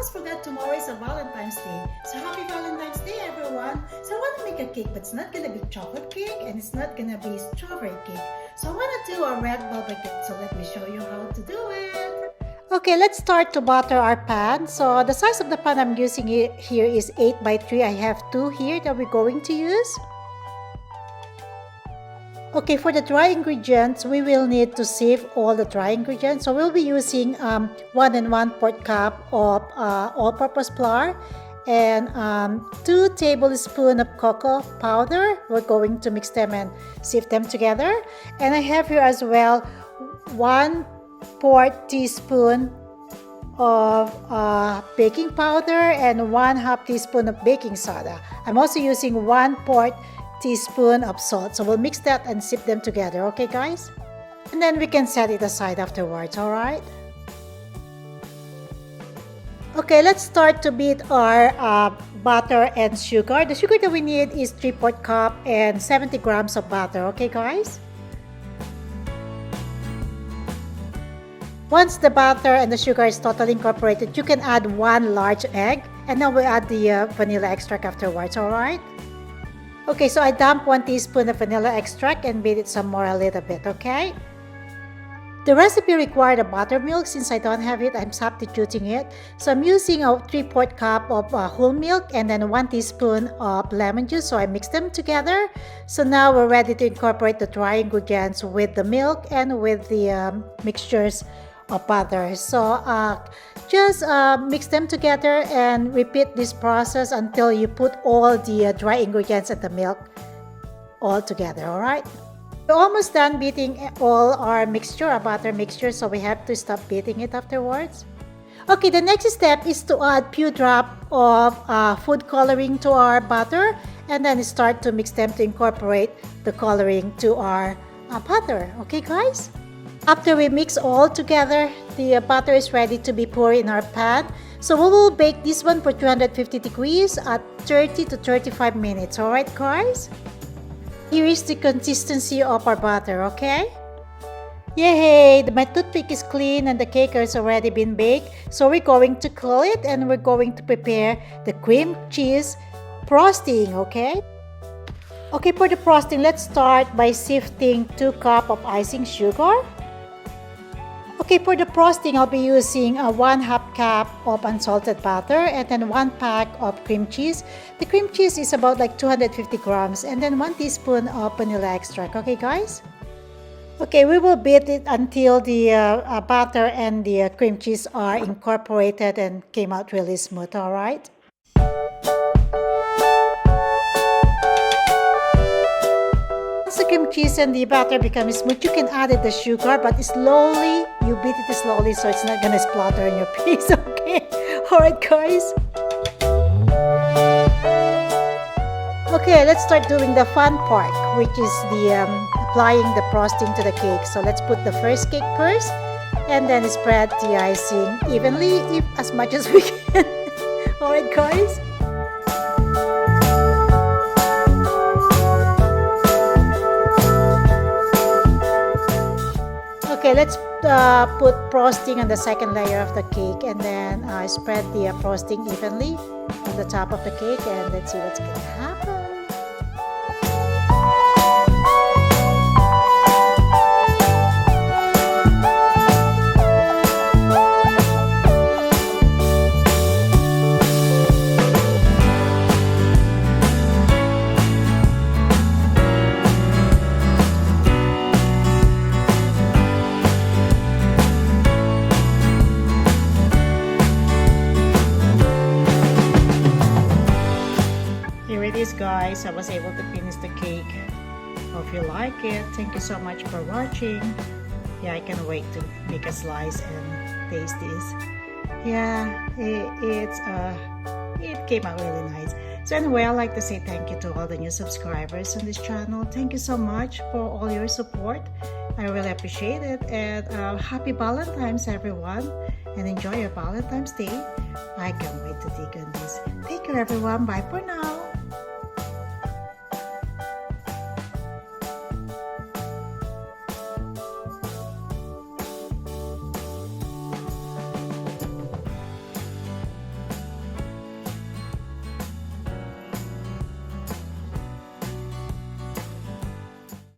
almost forgot tomorrow is a Valentine's Day. So happy Valentine's Day, everyone. So I want to make a cake, but it's not going to be chocolate cake and it's not going to be strawberry cake. So I want to do a red velvet cake. So let me show you how to do it. Okay, let's start to butter our pan. So the size of the pan I'm using here is 8 by 3. I have 2 here that we're going to use. Okay, for the dry ingredients, we will need to sieve all the dry ingredients. So we'll be using 1 1/4 cup of all-purpose flour and 2 tablespoons of cocoa powder. We're going to mix them and sieve them together. And I have here as well 1/4 teaspoon of baking powder and 1/2 teaspoon of baking soda. I'm also using 1/4 teaspoon of salt. So we'll mix that and sieve them together, okay guys? And then we can set it aside afterwards, alright? Okay, let's start to beat our butter and sugar. The sugar that we need is 3/4 cup and 70 grams of butter, okay guys? Once the butter and the sugar is totally incorporated, you can add 1 large egg and then we'll add the vanilla extract afterwards, alright? Okay, so I dumped 1 teaspoon of vanilla extract and beat it some more a little bit, okay? The recipe required a buttermilk. Since I don't have it, I'm substituting it. So I'm using a 3/4 cup of whole milk and then 1 teaspoon of lemon juice. So I mix them together. So now we're ready to incorporate the dry ingredients with the milk and with the mixtures of butter. So just mix them together and repeat this process until you put all the dry ingredients and the milk all together, alright? We're almost done beating all our mixture, our butter mixture, so we have to stop beating it afterwards. Okay, the next step is to add few drop of food coloring to our butter and then start to mix them to incorporate the coloring to our butter, okay guys? After we mix all together, the butter is ready to be poured in our pan. So we will bake this one for 250 degrees at 30 to 35 minutes. Alright guys? Here is the consistency of our butter, okay? Yay! My toothpick is clean and the cake has already been baked. So we're going to cool it and we're going to prepare the cream cheese frosting, okay? Okay, for the frosting, let's start by sifting 2 cups of icing sugar. Okay, for the frosting, I'll be using a 1/2 cup of unsalted butter and then 1 pack of cream cheese. The cream cheese is about like 250 grams and then 1 teaspoon of vanilla extract. Okay, guys? Okay, we will beat it until the butter and the cream cheese are incorporated and came out really smooth, alright? Once the cream cheese and the butter become smooth, you can add the sugar, but slowly, you beat it slowly so it's not gonna splatter in your piece, okay? Alright guys? Okay, let's start doing the fun part, which is the applying the frosting to the cake. So let's put the first cake first, and then spread the icing evenly, as much as we can. Alright guys? Okay, let's put frosting on the second layer of the cake and then spread the frosting evenly on the top of the cake and let's see what's going to happen. Guys, I was able to finish the cake. Hope you like it. Thank you so much for watching. Yeah, I can't wait to make a slice and taste this. Yeah, it came out really nice. So anyway, I'd like to say thank you to all the new subscribers on this channel. Thank you so much for all your support. I really appreciate it. And happy Valentine's everyone, and enjoy your Valentine's Day. I can't wait to dig on this. Take care everyone. Bye for now.